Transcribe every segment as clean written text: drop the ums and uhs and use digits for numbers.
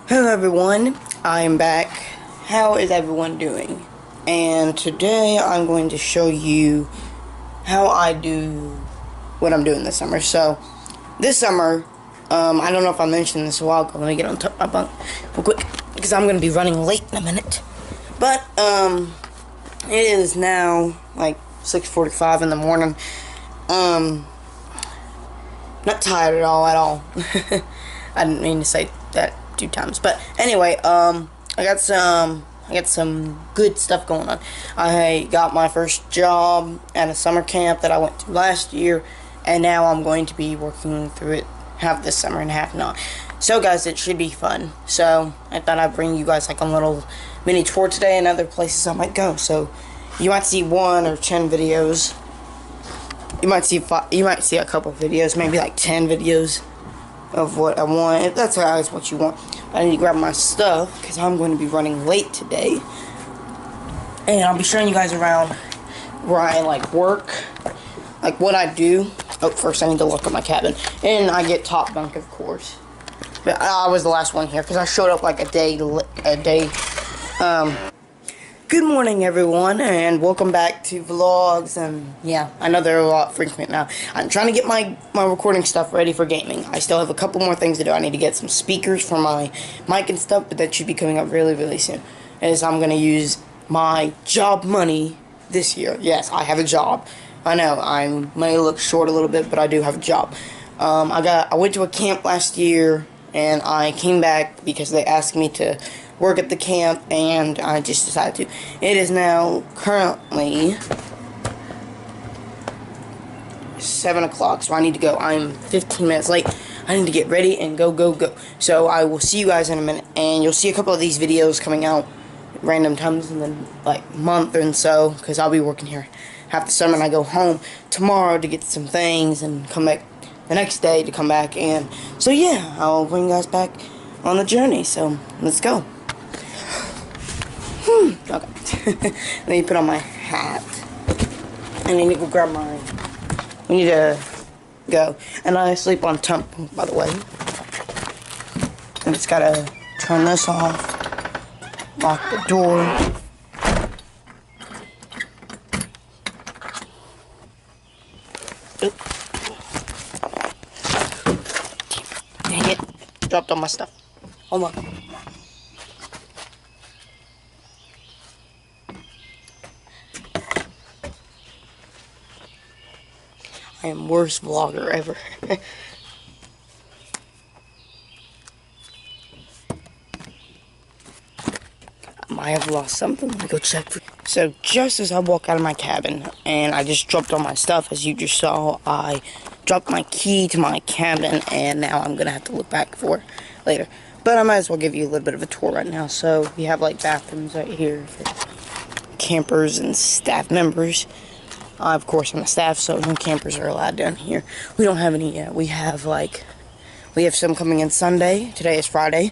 Hello everyone, I'm back. How is everyone doing? And today I'm going to show you how I do what I'm doing this summer. So, this summer, I don't know if I mentioned this a while ago. Let me get on top of my bunk real quick, because I'm going to be running late in a minute. But, it is now like 6:45 in the morning. Not tired at all. I didn't mean to say that 2 times, but anyway, I got some good stuff going on. I got my first job at a summer camp that I went to last year, and now I'm going to be working through it half this summer and half not. So guys, it should be fun. So I thought I'd bring you guys like a little mini tour today and other places I might go. So you might see 1 or 10 videos. You might see a couple videos, maybe like 10 videos of what I want. If that's guys what you want. I need to grab my stuff because I'm going to be running late today. And I'll be showing you guys around where I like work, like what I do. Oh, first I need to look at my cabin. And I get top bunk, of course. But I was the last one here because I showed up like a day. Good morning everyone, and welcome back to vlogs. And yeah, I know they're a lot frequent now. I'm trying to get my recording stuff ready for gaming. I still have a couple more things to do. I need to get some speakers for my mic and stuff, but that should be coming up really soon, as I'm going to use my job money this year. Yes, I have a job. I know I may look short a little bit, but I do have a job. I went to a camp last year, and I came back because they asked me to work at the camp, and I just decided to. It is now currently 7 o'clock, so I need to go. I'm 15 minutes late. I need to get ready and go. So I will see you guys in a minute, and you'll see a couple of these videos coming out at random times in the like month and so, because I'll be working here half the summer, and I go home tomorrow to get some things and come back the next day to come back. And so yeah, I'll bring you guys back on the journey. So let's go. Okay. Let me put on my hat. I need to go grab my... We need to go. And I sleep on tump, by the way. I just gotta turn this off. Lock the door. Oop. Dang it. Dropped all my stuff. Hold on. I am worst vlogger ever. I might have lost something. Let me go check. So just as I walk out of my cabin, and I just dropped all my stuff, as you just saw, I dropped my key to my cabin, and now I'm gonna have to look back for it later. But I might as well give you a little bit of a tour right now. So we have like bathrooms right here for campers and staff members. Of course, I'm a staff, so no campers are allowed down here. We don't have any yet. We have some coming in Sunday. Today is Friday,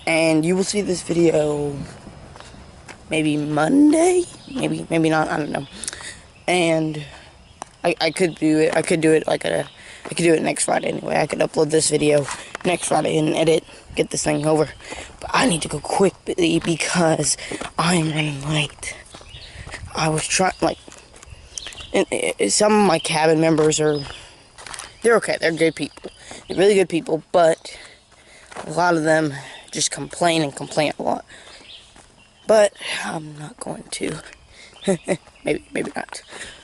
and you will see this video maybe Monday, maybe not. I don't know. And I could do it. I could do it next Friday anyway. I could upload this video next Friday and edit, get this thing over. But I need to go quickly because I'm running late. I was trying And some of my cabin members they're okay, they're good people. They're really good people, but a lot of them just complain a lot. But I'm not going to. maybe not.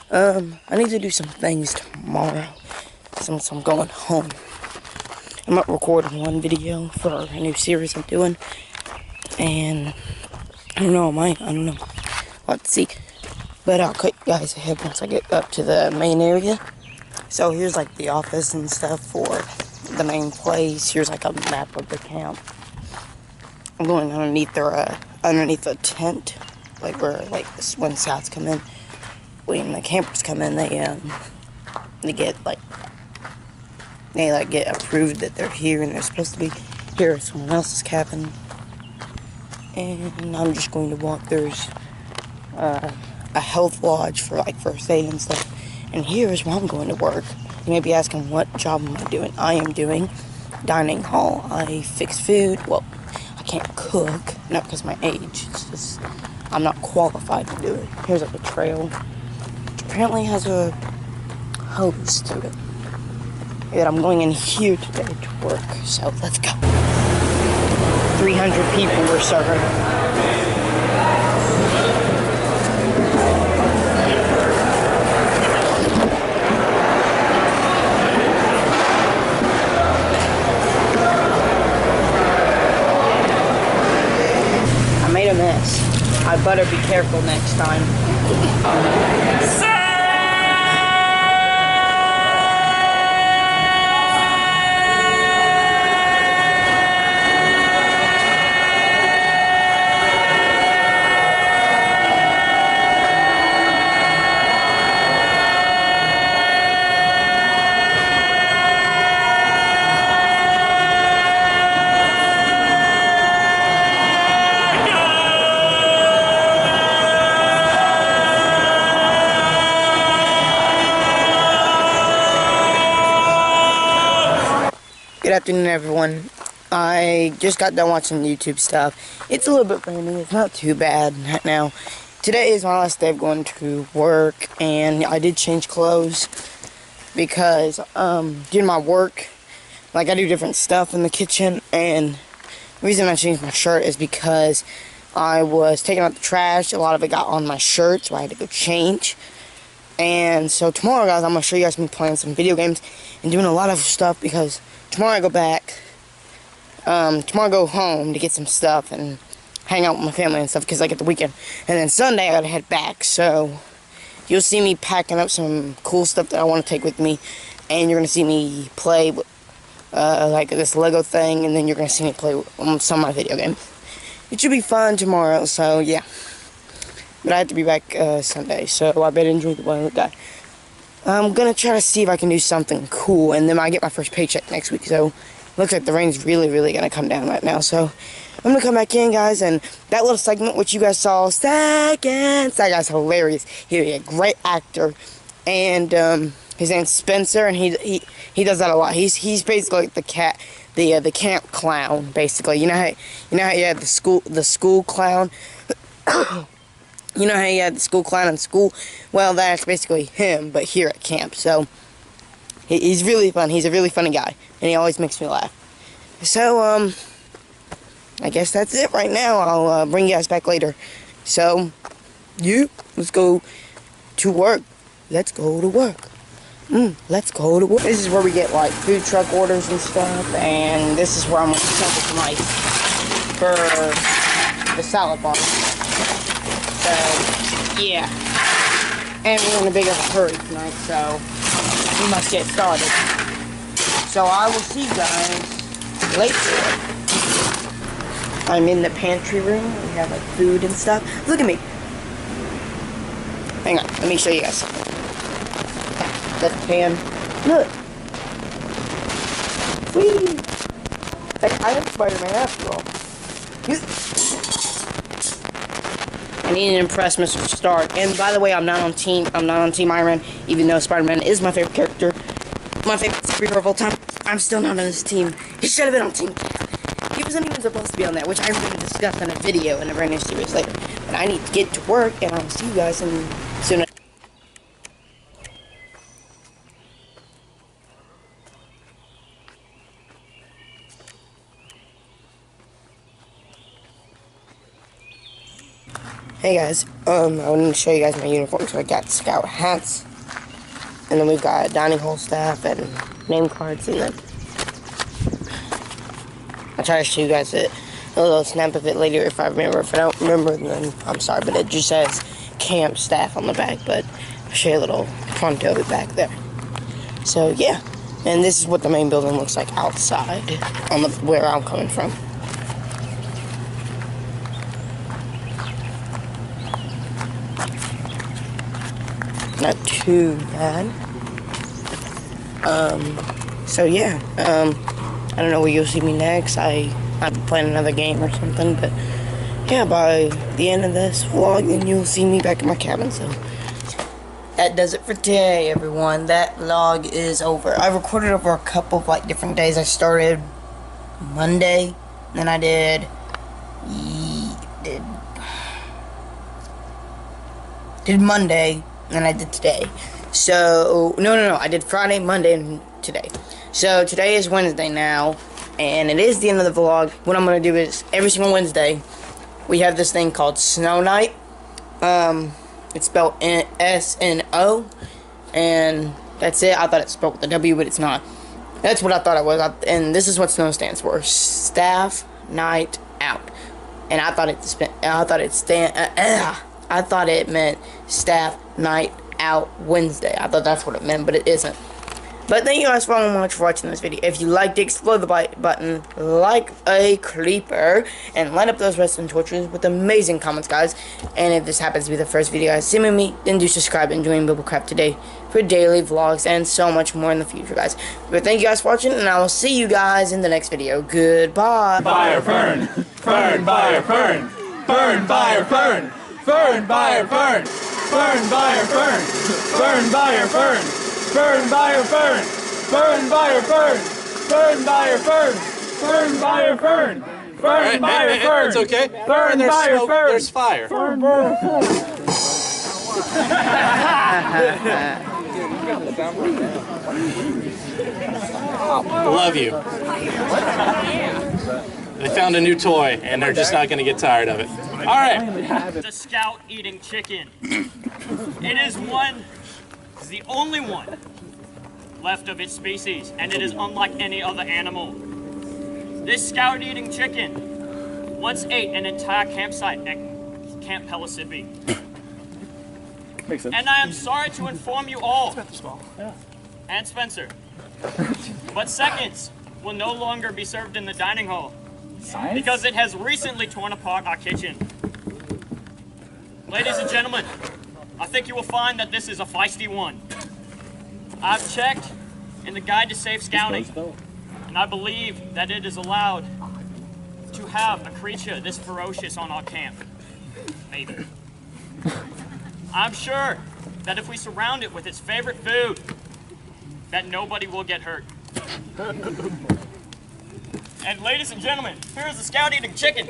I need to do some things tomorrow since I'm going home. I'm not recording 1 video for a new series I'm doing. And I don't know, I don't know. Let's see. But I'll cut you guys ahead once I get up to the main area. So here's like the office and stuff for the main place. Here's like a map of the camp. I'm going underneath a tent, like where when scouts come in, when the campers come in, they get approved that they're here and they're supposed to be here at someone else's cabin. And I'm just going to walk. There's a health lodge for like first aid and stuff. And here is where I'm going to work. You may be asking, what job am I doing? I am doing dining hall. I fix food. Well, I can't cook, not because of my age. It's just I'm not qualified to do it. Here's like a trail, which apparently has a hose to it. And I'm going in here today to work, so let's go. 300 people we're serving. I made a mess. I better be careful next time. Good afternoon, everyone. I just got done watching YouTube stuff. It's a little bit raining. It's not too bad right now. Today is my last day of going to work, and I did change clothes because during my work, like I do different stuff in the kitchen, and the reason I changed my shirt is because I was taking out the trash. A lot of it got on my shirt, so I had to go change. And so tomorrow, guys, I'm going to show you guys me playing some video games and doing a lot of stuff because tomorrow I go back, tomorrow I go home to get some stuff and hang out with my family and stuff because I get the weekend. And then Sunday I gotta head back, so you'll see me packing up some cool stuff that I want to take with me, and you're gonna see me play like this Lego thing, and then you're gonna see me play some of my video games. It should be fun tomorrow, so yeah. But I have to be back Sunday, so I better enjoy the one with that. I'm gonna try to see if I can do something cool, and then I get my first paycheck next week, so looks like the rain's really gonna come down right now, so I'm gonna come back in, guys, and that little segment which you guys saw, seconds, that guy's hilarious. He's a great actor, and his name's Spencer, and he does that a lot. He's basically like the camp clown, basically. You know how you had the school clown. You know how you had the school clown in school? Well, that's basically him, but here at camp. So, he's really fun. He's a really funny guy, and he always makes me laugh. So, I guess that's it right now. I'll bring you guys back later. So, let's go to work. Let's go to work. Let's go to work. This is where we get, like, food truck orders and stuff, and this is where I'm going to sample some ice for the salad bar. So, yeah. And we're in a big of a hurry tonight, so we must get started. So I will see you guys later. I'm in the pantry room. We have like food and stuff. Look at me. Hang on, let me show you guys something. That's the pan. Look. Whee! Like, I am Spider-Man after all. I need to impress Mr. Stark. And by the way, I'm not on Team Iron Man, even though Spider-Man is my favorite character, my favorite superhero of all time. I'm still not on his team. He should have been on Team Cap. He wasn't even supposed to be on that, which I'm going to discuss in a video in a brand new series later. But I need to get to work, and I'll see you guys soon. Hey guys, I wanted to show you guys my uniform. So I got scout hats, and then we've got dining hall staff and name cards, and then I'll try to show you guys a little snap of it later if I remember. If I don't remember, then I'm sorry, but it just says camp staff on the back, but I'll show you a little pronto of it back there. So yeah, and this is what the main building looks like outside on where I'm coming from. Not too bad. So yeah, I don't know where you'll see me next. I'm playing another game or something, but yeah, by the end of this vlog, then you'll see me back in my cabin. So that does it for today, everyone. That vlog is over. I recorded over a couple of like different days. I started Monday, then I did Did Monday, and I did today. So, no, I did Friday, Monday, and today. So, today is Wednesday now, and it is the end of the vlog. What I'm going to do is, every single Wednesday, we have this thing called Snow Night. It's spelled S-N-O, and that's it. I thought it's spelled with a W, but it's not. That's what I thought it was, and this is what SNOW stands for: Staff Night Out. And I thought it meant Staff Night Out Wednesday. I thought that's what it meant, but it isn't. But thank you guys so much for watching this video. If you liked it, explode the like button like a creeper, and light up those redstone torches with amazing comments, guys. And if this happens to be the first video guys see me, then do subscribe and join Bubblecraft today for daily vlogs and so much more in the future, guys. But thank you guys for watching, and I will see you guys in the next video. Goodbye. Fire, fern, fern, fire, fern, fern, fire, fern, fern, fire, fern, fern, fire, fern, fern, fire, fern. Burn by a fern! Burn by a fern! Burn by a fern! Burn by a fern! Burn by a fern! It's okay. Burn by a fern! There's fire. Burn by a fern! Love you. They found a new toy, and they're just not going to get tired of it. All right. The scout eating chicken. It is the only one left of its species, and it is unlike any other animal. This scout eating chicken once ate an entire campsite at Camp Pellissippi. Makes sense. And I am sorry to inform you all, and Spencer, but seconds will no longer be served in the dining hall because it has recently torn apart our kitchen. Ladies and gentlemen, I think you will find that this is a feisty one. I've checked in the Guide to Safe Scouting, and I believe that it is allowed to have a creature this ferocious on our camp. Maybe. I'm sure that if we surround it with its favorite food, that nobody will get hurt. And ladies and gentlemen, here's the scout eating chicken.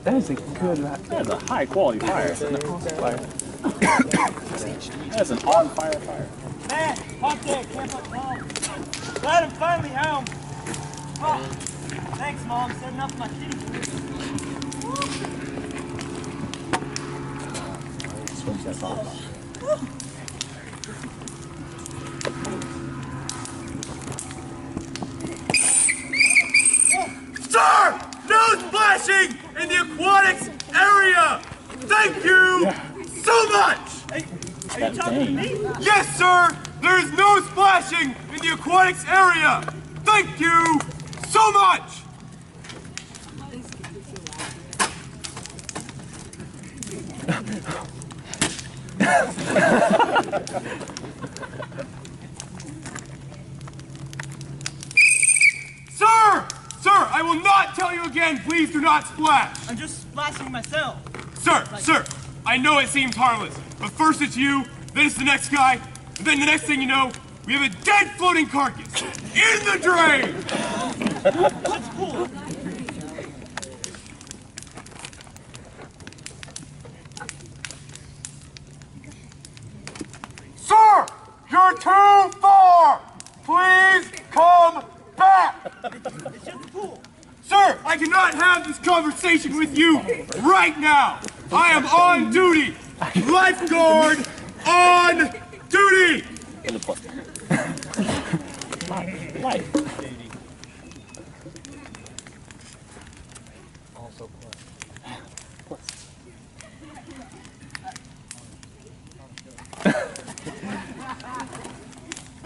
That is a good, that is a high quality fire. That's an on fire fire. Man, hot day, camp up home. Glad I'm finally home. Oh, thanks, Mom, setting up my kitty. Swings that fire. Sir! No splashing in the aquatics area! Thank you so much! Are you talking to me? Yes, sir! There is no splashing in the aquatics area! Thank you so much! Sir! Sir, I will not tell you again, please do not splash! I'm just splashing myself. Sir, I know it seems harmless, but first it's you, then it's the next guy, and then the next thing you know, we have a dead floating carcass in the drain! That's cool. Sir, you're too far! Please come back! It's just a pool. Sir, I cannot have this conversation with you right now! I am on duty! Lifeguard on duty! Life.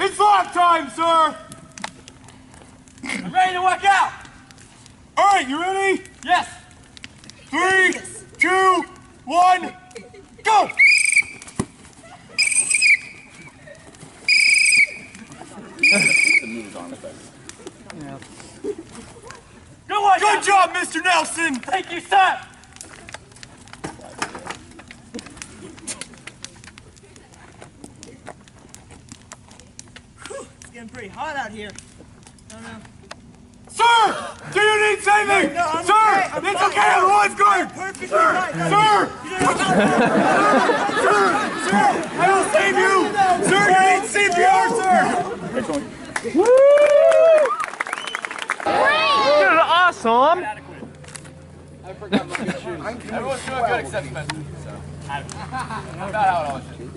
It's lock time, sir! I'm ready to work out. Alright, you ready? Yes. 3, 2, 1, go! Good job, Mr. Nelson! Thank you, sir. getting pretty hot out here. I don't know. Sir! Do you need saving? No, I'm sir! okay. It's okay, I'm a lifeguard! Perfectly Sir! right. No, Sir! Sir! Sir! I will save you! Sir, you need CPR, sir! This is awesome. I forgot my good shoes. Everyone's doing good except Spencer. So. About how it always is.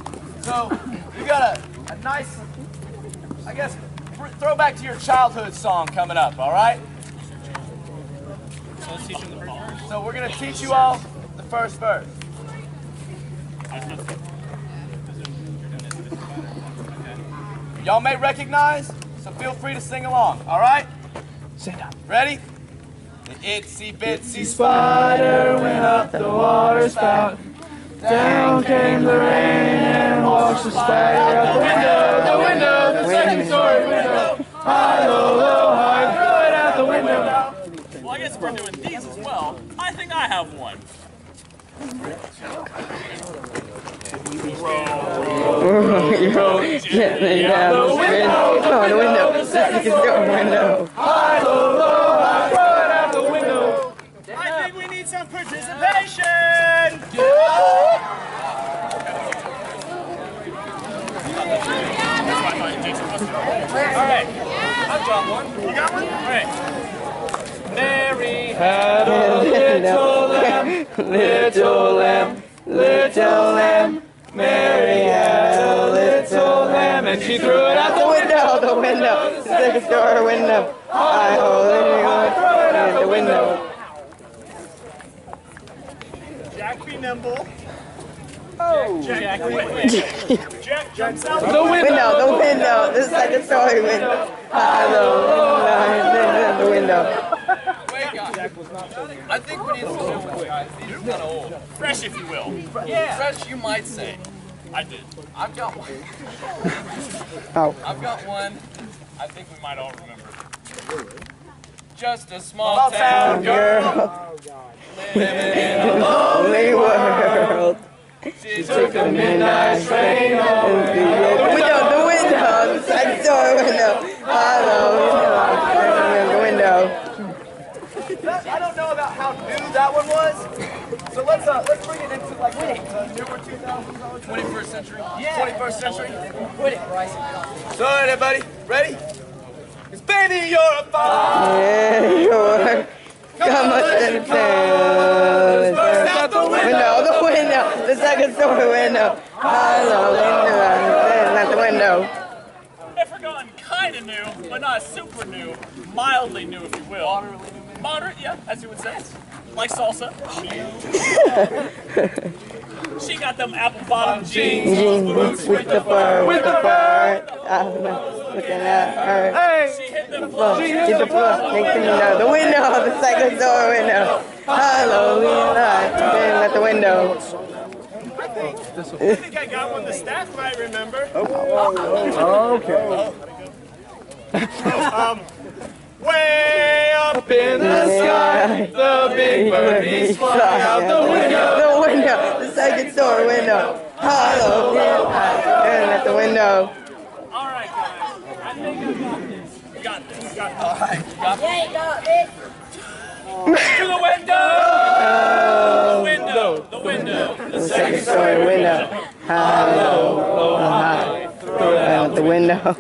So, you got a nice, I guess, throwback to your childhood song coming up, all right? So let's teach them the first verse. So we're going to teach you all the first verse. Y'all may recognize, so feel free to sing along, all right? Stand up. Ready? The itsy bitsy spider went up the water spout. Down came the rain and washed the spider out the window, the second story window. High, low, low, high, throw it out the window. Well, I guess we're doing these as well. I think I have one. Gently down the window, the second story window. High, low, low, high, throw it out the window. I think we need some participation. Alright, I've got one. You got one? Alright. Mary had a little lamb, Little lamb, little lamb. Mary had a little lamb, and she threw it out the window, the second story window. I hold it out the window. Jack be nimble. Oh, Jack, wait. Jack jumps out The window, the second story window. I hold the window. Wait, guys. I think we need some new ones, guys. These are kind of old. fresh, if you will. Yeah. Fresh, you might say. I did. I've got one. Oh. I've got one. I think we might all remember. Just a small town girl. Living in a Lonely world. She took the midnight train home. The window, the second story window. The window. I don't know about how new that one was. So let's bring it into like the newer 2000s, 21st century. Yeah. 21st century. Quit it, Bryce. So everybody, ready? 'Cause baby, you're a fire. Yeah, you're. Come on, the window, the second story window. Not the window. If we're going kind of new, but not super new, mildly new, if you will. Moderate, yeah, as you would say. Like salsa. She got them apple bottom jeans. Jeans with the fur. I'm looking at her. She hit the Hit the floor. The window, the second story window. Halloween light, at the window. I think I got one the staff might remember. Okay. Way up In the sky, the big birdies fly out the window. The window, the second story window. Halloween light, at the window. All right, guys. I think I got this. You got this. You got this. All right, To the window! The window. The Second story window. Hello, at the window.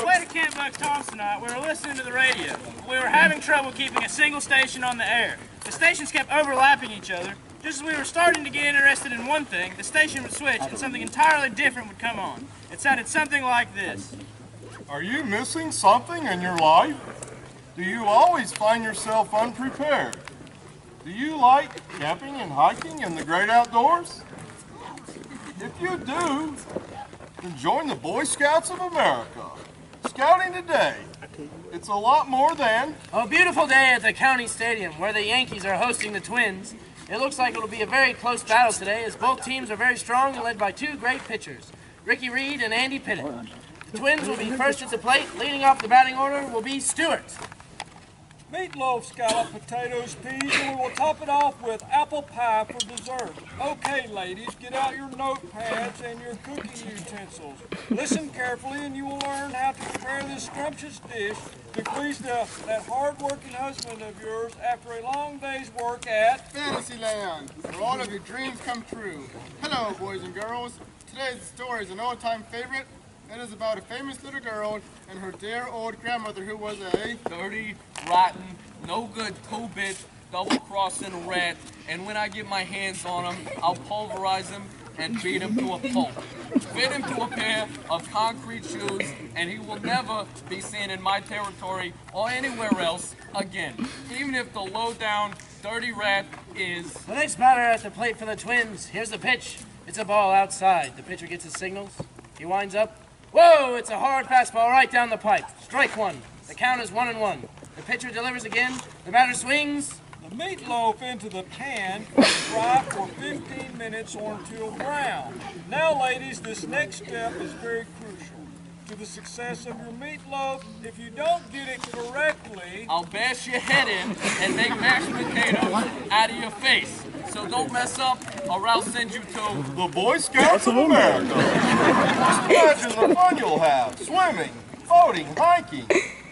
Way to Camp Buck Toms tonight. We were listening to the radio. We were having trouble keeping a single station on the air. The stations kept overlapping each other. Just as we were starting to get interested in one thing, the station would switch and something entirely different would come on. It sounded something like this. Are you missing something in your life? Do you always find yourself unprepared? Do you like camping and hiking in the great outdoors? If you do, then join the Boy Scouts of America. Scouting today. It's a lot more than... A beautiful day at the county stadium where the Yankees are hosting the Twins. It looks like it'll be a very close battle today as both teams are very strong and led by two great pitchers, Ricky Reed and Andy Pettit. The Twins will be first at the plate. Leading off the batting order will be Stewart. Meatloaf, scallop, potatoes, peas, and we will top it off with apple pie for dessert. Okay, ladies, get out your notepads and your cooking utensils. Listen carefully and you will learn how to prepare this scrumptious dish to please that hard-working husband of yours after a long day's work at Fantasyland, where all of your dreams come true. Hello, boys and girls. Today's story is an old-time favorite. It is about a famous little girl and her dear old grandmother who was a dirty, rotten, no good two-bit, double-crossing rat. And when I get my hands on him, I'll pulverize him and beat him to a pulp. Fit him to a pair of concrete shoes, and he will never be seen in my territory or anywhere else again. Even if the low-down, dirty rat is... The next batter at the plate for the Twins. Here's the pitch. It's a ball outside. The pitcher gets his signals. He winds up. Whoa! It's a hard fastball right down the pipe. Strike one. The count is 1-1. The pitcher delivers again. The batter swings. the meatloaf into the pan, fry for 15 minutes or until brown. Now, ladies, this next step is very crucial to the success of your meatloaf. If you don't get it correctly, I'll bash your head in and make mashed potatoes out of your face. So don't mess up or I'll send you to the Boy Scouts of America. Just imagine the fun you'll have, swimming, boating, hiking,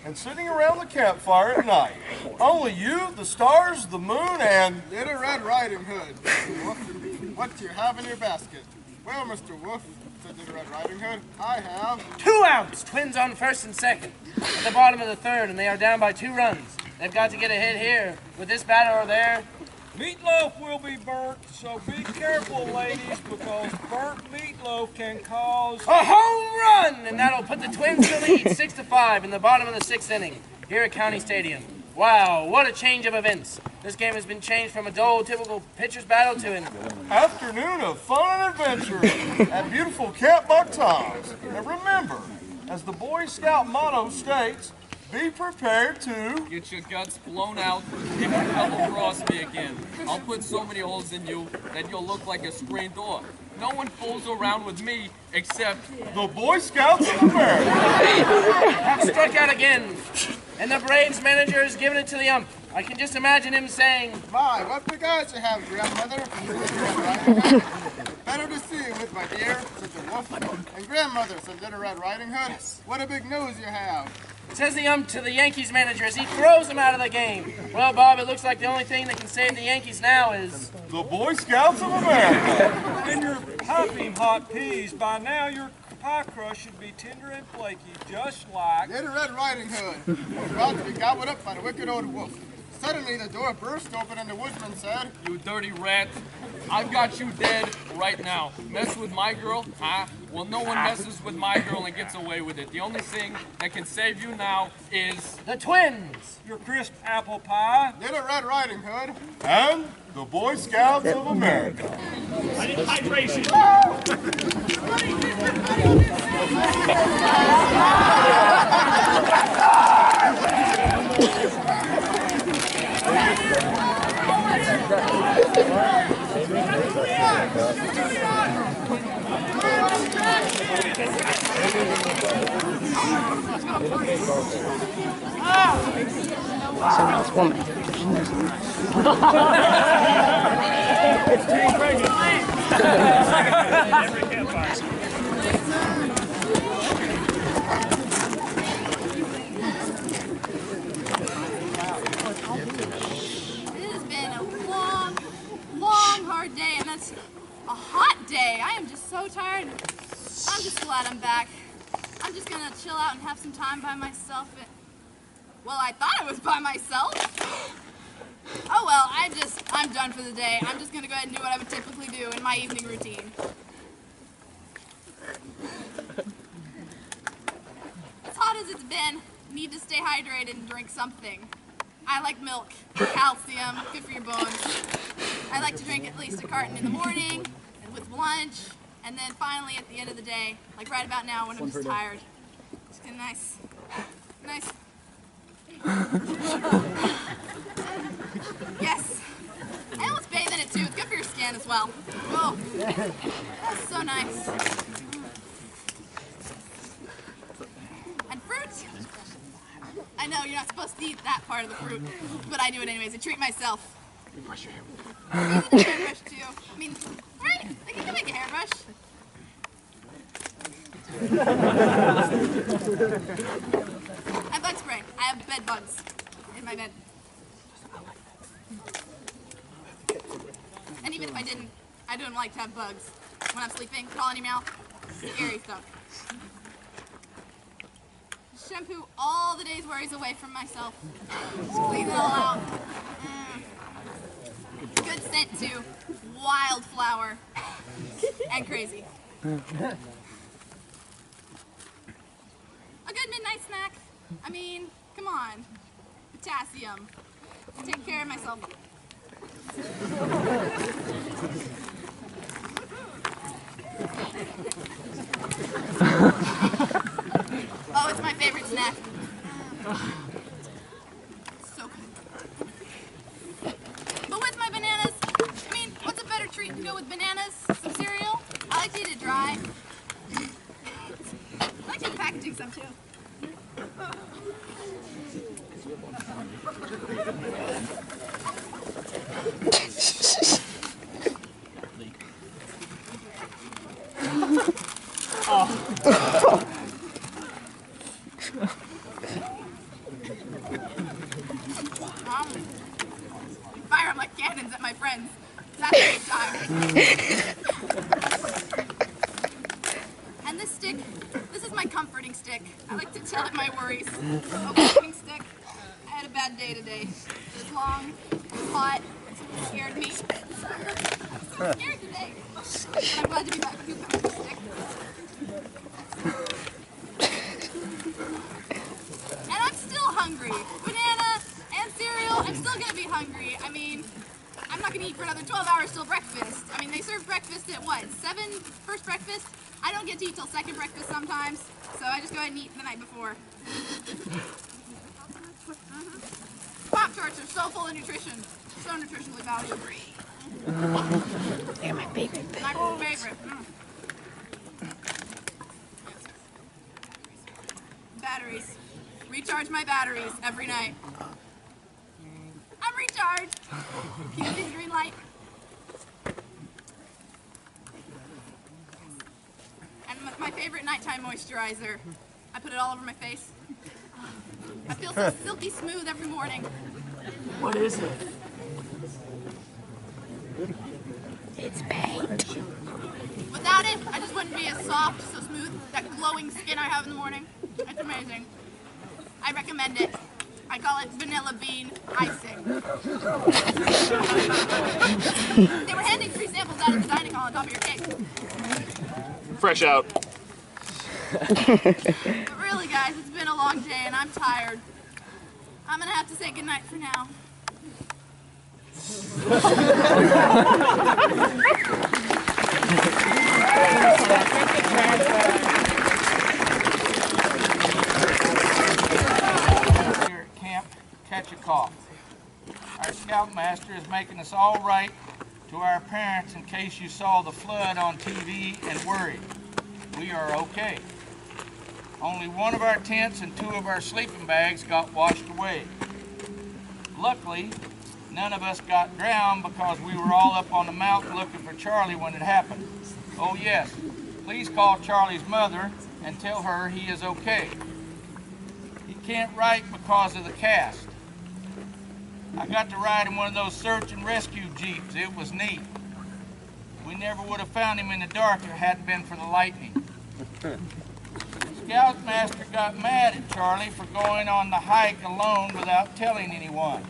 and sitting around the campfire at night. Only you, the stars, the moon, and Little Red Riding Hood. What do you have in your basket? Well, Mr. Wolf, said Little Red Riding Hood, I have 2 outs. Twins on first and second. At the bottom of the third, and they are down by 2 runs. They've got to get a hit here with this batter or there. Meatloaf will be burnt, so be careful, ladies, because burnt meatloaf can cause a home run, and that'll put the Twins to lead 6-5 in the bottom of the 6th inning here at County Stadium. Wow, what a change of events. This game has been changed from a dull, typical pitcher's battle to an afternoon of fun and adventure at beautiful Camp Buck Tom's. And remember, as the Boy Scout motto states, be prepared to get your guts blown out if you double cross me again. I'll put so many holes in you that you'll look like a screen door. No one fools around with me except the Boy Scouts of America. Have struck out again, and the Braves manager is giving it to the ump. I can just imagine him saying, "My, what big eyes you have, grandmother." Better to see you with, my dear, said the wolf. And grandmother, said Little Red Riding Hood, what a big nose you have. Says the ump to the Yankees manager as he throws him out of the game. Well, Bob, it looks like the only thing that can save the Yankees now is the Boy Scouts of America. And your piping hot peas. By now, your pie crust should be tender and flaky, just like Little Red Riding Hood, about to be gobbled up by the wicked old wolf. Suddenly, the door burst open and the woodsman said, "You dirty rat, I've got you dead right now. Mess with my girl, huh? Well, no one messes with my girl and gets away with it. The only thing that can save you now is the Twins, your crisp apple pie, Little Red Riding Hood, and the Boy Scouts of America." I need hydration. So this woman. Hard day, and that's a hot day. I am just so tired. I'm just glad I'm back. I'm just gonna chill out and have some time by myself. Well, I thought I was by myself. Oh well, I'm done for the day. I'm just gonna go ahead and do what I would typically do in my evening routine. As hot as it's been, need to stay hydrated and drink something. I like milk, calcium, good for your bones. I like to drink at least a carton in the morning and with lunch, and then finally at the end of the day, like right about now when I'm just tired. Just get a nice. Yes. I almost bathe in it too. It's good for your skin as well. Oh, that's so nice. And fruit. I know you're not supposed to eat that. that part of the fruit, but I do it anyways. I treat myself. You brush your hair. I use a hairbrush too. I mean, right? Like you can make a hairbrush. I have bug spray. I have bed bugs in my bed. And even if I didn't, I don't like to have bugs when I'm sleeping. Crawl in your mouth. Scary stuff. Shampoo all the day's worries away from myself. Clean it all out. Good scent too. Wildflower. And crazy. A good midnight snack. I mean, come on. Potassium. Take care of myself. Oh, it's my favorite snack. So good. But with my bananas, I mean, what's a better treat to go with bananas? Some cereal? I like to eat it dry. I like to eat packaging some too. Fire them like cannons at my friends. That's a good time. And this stick, this is my comforting stick. I like to tell it my worries. A comforting stick. I had a bad day today. It was long, it was hot, it scared me. I'm so scared today. But I'm glad to be back with you, comforting stick. And I'm still hungry. Banana and cereal, I'm still gonna be hungry. I mean, I'm not gonna eat for another 12 hours till breakfast. I mean, they serve breakfast at what, 7? First breakfast? I don't get to eat till second breakfast sometimes, so I just go ahead and eat the night before. Pop-Tarts are so full of nutrition, so nutritionally valuable. They're my favorite. My favorite. Batteries. Recharge my batteries every night. I'm recharged. Can you see the green light? And my favorite nighttime moisturizer. I put it all over my face. I feel so silky smooth every morning. What is it? It's paint. Without it, I just wouldn't be as soft, so smooth. That glowing skin I have in the morning. It's amazing. I recommend it. I call it vanilla bean icing. They were handing free samples out at the dining hall on top of your cake. Fresh out. But really, guys, it's been a long day and I'm tired. I'm gonna have to say goodnight for now. Here at camp, catch a cough. Our scoutmaster is making us all right to our parents in case you saw the flood on TV and worried. We are okay. Only one of our tents and 2 of our sleeping bags got washed away. Luckily, none of us got drowned because we were all up on the mountain looking for Charlie when it happened. Oh yes, please call Charlie's mother and tell her he is okay. He can't write because of the cast. I got to ride in one of those search and rescue jeeps. It was neat. We never would have found him in the dark if it hadn't been for the lightning. Scoutmaster got mad at Charlie for going on the hike alone without telling anyone.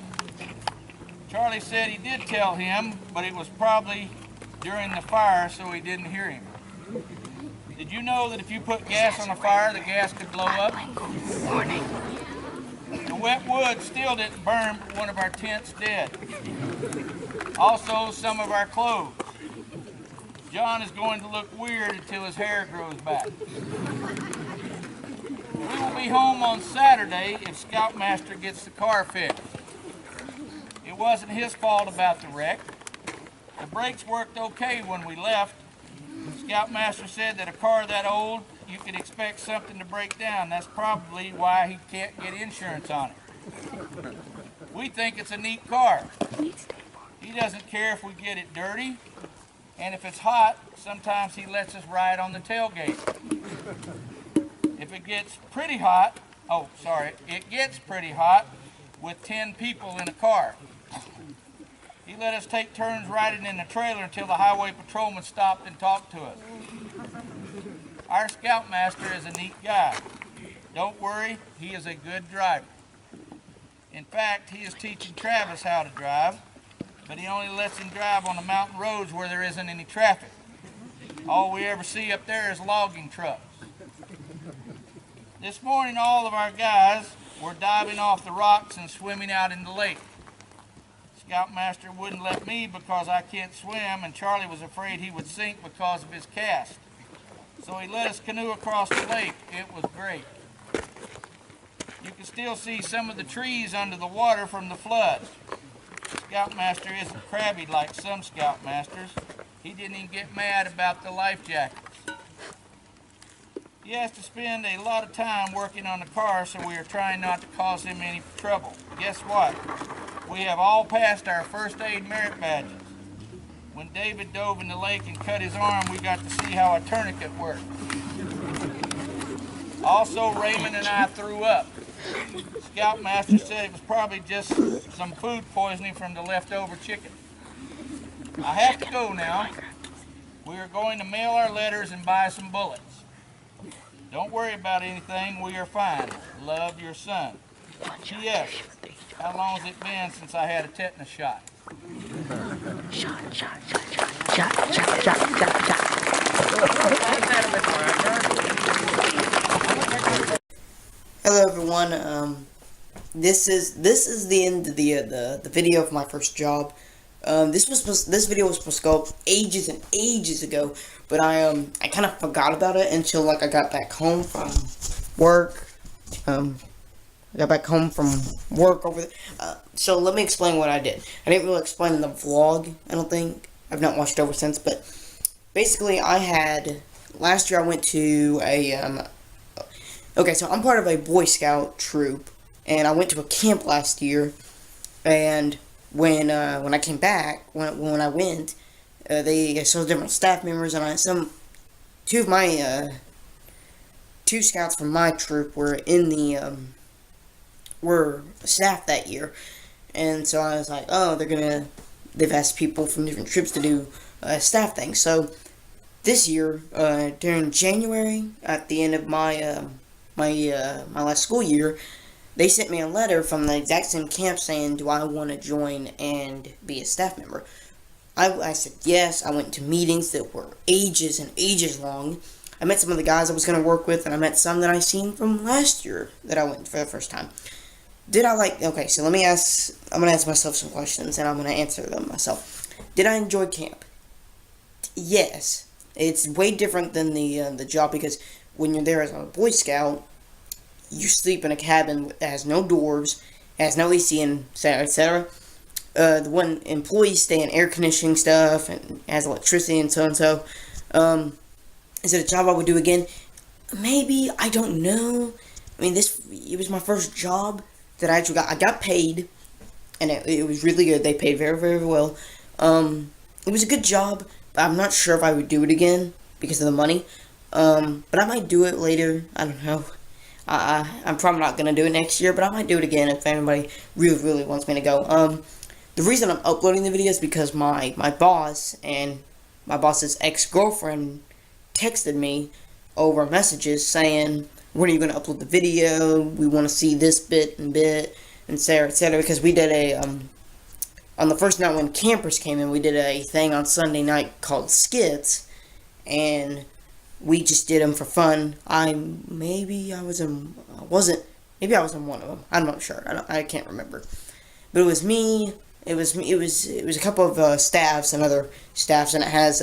Charlie said he did tell him, but it was probably during the fire, so he didn't hear him. Did you know that if you put gas on a fire, the gas could blow up? The wet wood still didn't burn, but one of our tents did. Also, some of our clothes. John is going to look weird until his hair grows back. We will be home on Saturday if Scoutmaster gets the car fixed. It wasn't his fault about the wreck. The brakes worked okay when we left. Scoutmaster said that a car that old, you could expect something to break down. That's probably why he can't get insurance on it. We think it's a neat car. He doesn't care if we get it dirty, and if it's hot, sometimes he lets us ride on the tailgate. If it gets pretty hot, it gets pretty hot with 10 people in a car. He let us take turns riding in the trailer until the highway patrolman stopped and talked to us. Our scoutmaster is a neat guy. Don't worry, he is a good driver. In fact, he is teaching Travis how to drive, but he only lets him drive on the mountain roads where there isn't any traffic. All we ever see up there is logging trucks. This morning, all of our guys were diving off the rocks and swimming out in the lake. Scoutmaster wouldn't let me because I can't swim, and Charlie was afraid he would sink because of his cast. So he let us canoe across the lake. It was great. You can still see some of the trees under the water from the flood. Scoutmaster isn't crabby like some scoutmasters. He didn't even get mad about the life jackets. He has to spend a lot of time working on the car, so we are trying not to cause him any trouble. Guess what? We have all passed our first aid merit badges. When David dove in the lake and cut his arm, we got to see how a tourniquet worked. Also, Raymond and I threw up. Scoutmaster said it was probably just some food poisoning from the leftover chicken. I have to go now. We are going to mail our letters and buy some bullets. Don't worry about anything. We are fine. Love, your son. P.S. How long has it been since I had a tetanus shot? Hello everyone. This is the end of the video of my first job. This video was supposed to go up ages and ages ago, but I kind of forgot about it until like I got back home from work. I got back home from work over there. So let me explain what I did. I didn't really explain in the vlog, I don't think. I've not watched it over since, but basically last year I went to a, okay, so I'm part of a Boy Scout troop, and I went to a camp last year, and when I came back, when I went, I saw different staff members, and two scouts from my troop were in the, were staff that year, and so I was like, oh, they've asked people from different troops to do staff things. So this year, during January, at the end of my my last school year, they sent me a letter from the exact same camp saying, do I want to join and be a staff member? I said yes. I went to meetings that were ages and ages long. I met some of the guys I was going to work with, and I met some that I seen from last year that I went for the first time. Okay, so I'm going to ask myself some questions, and I'm going to answer them myself. Did I enjoy camp? Yes. It's way different than the job, because when you're there as a Boy Scout, you sleep in a cabin that has no doors, has no AC, and etc., etc. The one employees stay in air conditioning stuff, and has electricity, and so and so. Is it a job I would do again? Maybe. I don't know. I mean, it was my first job that I actually got. I got paid, and it was really good. They paid very, very well. It was a good job, but I'm not sure if I would do it again because of the money. But I might do it later. I don't know. I'm probably not going to do it next year, but I might do it again if anybody really, really wants me to go. The reason I'm uploading the video is because my boss and my boss's ex-girlfriend texted me over messages saying, when are you going to upload the video? We want to see this bit, and etc., etc., because we did on the first night when campers came in, we did a thing on Sunday night called skits, and we just did them for fun. Maybe I was in one of them. I'm not sure. I can't remember. But it was me. It was a couple of staffs and other staffs, and it has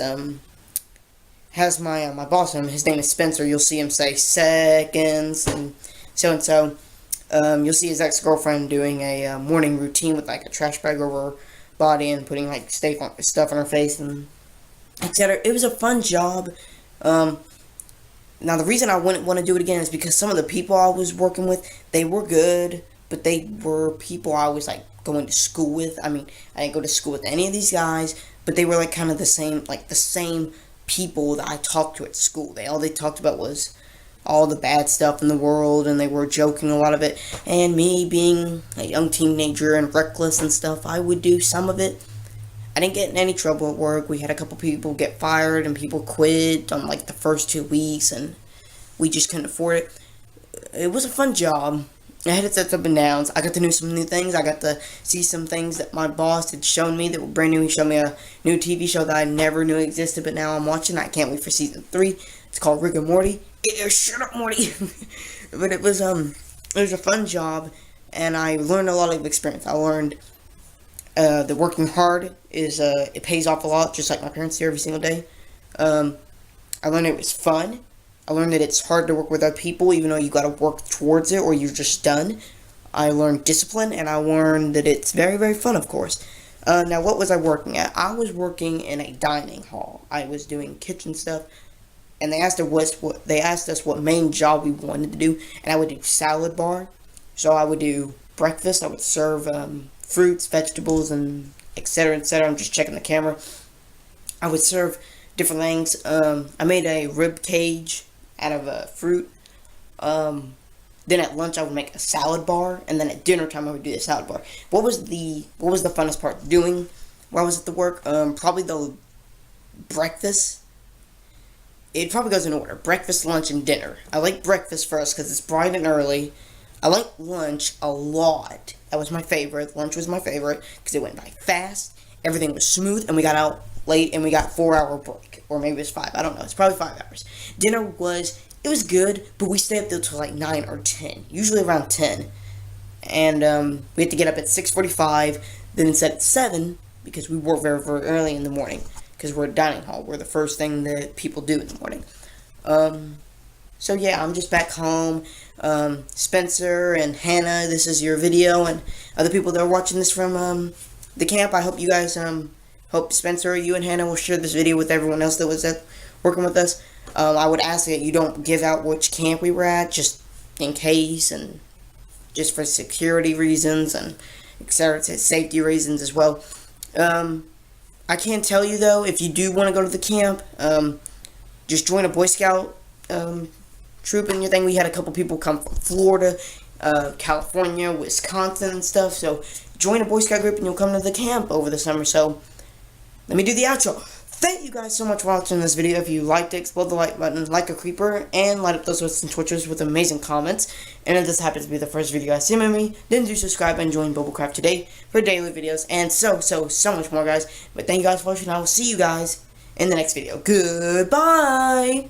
my boss in him. His name is Spencer. You'll see him say seconds and so. You'll see his ex-girlfriend doing a morning routine with like a trash bag over her body and putting like stuff on her face and etc. It was a fun job. Now the reason I wouldn't want to do it again is because some of the people I was working with, they were good, but they were people I was like going to school with. I mean, I didn't go to school with any of these guys, but they were like kind of the same people that I talked to at school. All they talked about was all the bad stuff in the world, and they were joking a lot of it. And me being a young teenager and reckless and stuff, I would do some of it. I didn't get in any trouble at work. We had a couple people get fired and people quit on like the first 2 weeks, and we just couldn't afford it. It was a fun job. I had its ups and downs. I got to know some new things. I got to see some things that my boss had shown me that were brand new. He showed me a new TV show that I never knew existed, but now I'm watching. I can't wait for season 3. It's called Rick and Morty. Shut up, Morty. But it was a fun job, and I learned a lot of experience. I learned that working hard is it pays off a lot, just like my parents do every single day. I learned it was fun. I learned that it's hard to work with other people, even though you got to work towards it, or you're just done. I learned discipline, and I learned that it's very, very fun, of course. Now, what was I working at? I was working in a dining hall. I was doing kitchen stuff, and they asked us what main job we wanted to do, and I would do salad bar. So I would do breakfast. I would serve fruits, vegetables, and etc., etc. I'm just checking the camera. I would serve different things. I made a rib cage out of fruit. Then at lunch I would make a salad bar, and then at dinner time I would do the salad bar. What was the funnest part doing while I was at the work? Probably the breakfast. It probably goes in order: breakfast, lunch, and dinner. I like breakfast first because it's bright and early. I like lunch a lot. That was my favorite. Lunch was my favorite because it went by fast. Everything was smooth, and we got out late, and we got 4-hour break, or maybe it was 5. I don't know. It's probably 5 hours. Dinner was good, but we stayed up there till like 9 or 10, usually around 10, and we had to get up at 6:45. Then instead at 7 because we work very, very early in the morning because we're at dining hall. We're the first thing that people do in the morning. So yeah, I'm just back home. Spencer and Hannah, this is your video, and other people that are watching this from the camp. I hope you guys hope Spencer, you and Hannah will share this video with everyone else that was working with us. I would ask that you don't give out which camp we were at, just in case, and just for security reasons, and etc., safety reasons as well. I can tell you, though, if you do want to go to the camp, just join a Boy Scout troop and your thing. We had a couple people come from Florida, California, Wisconsin, and stuff, so join a Boy Scout group and you'll come to the camp over the summer. So let me do the outro. Thank you guys so much for watching this video. If you liked it, explode the like button like a creeper, and light up those lists and Twitchers with amazing comments. And if this happens to be the first video I see of me, then do subscribe and join Bubblecraft today for daily videos and so much more, guys. But thank you guys for watching. I will see you guys in the next video. Goodbye!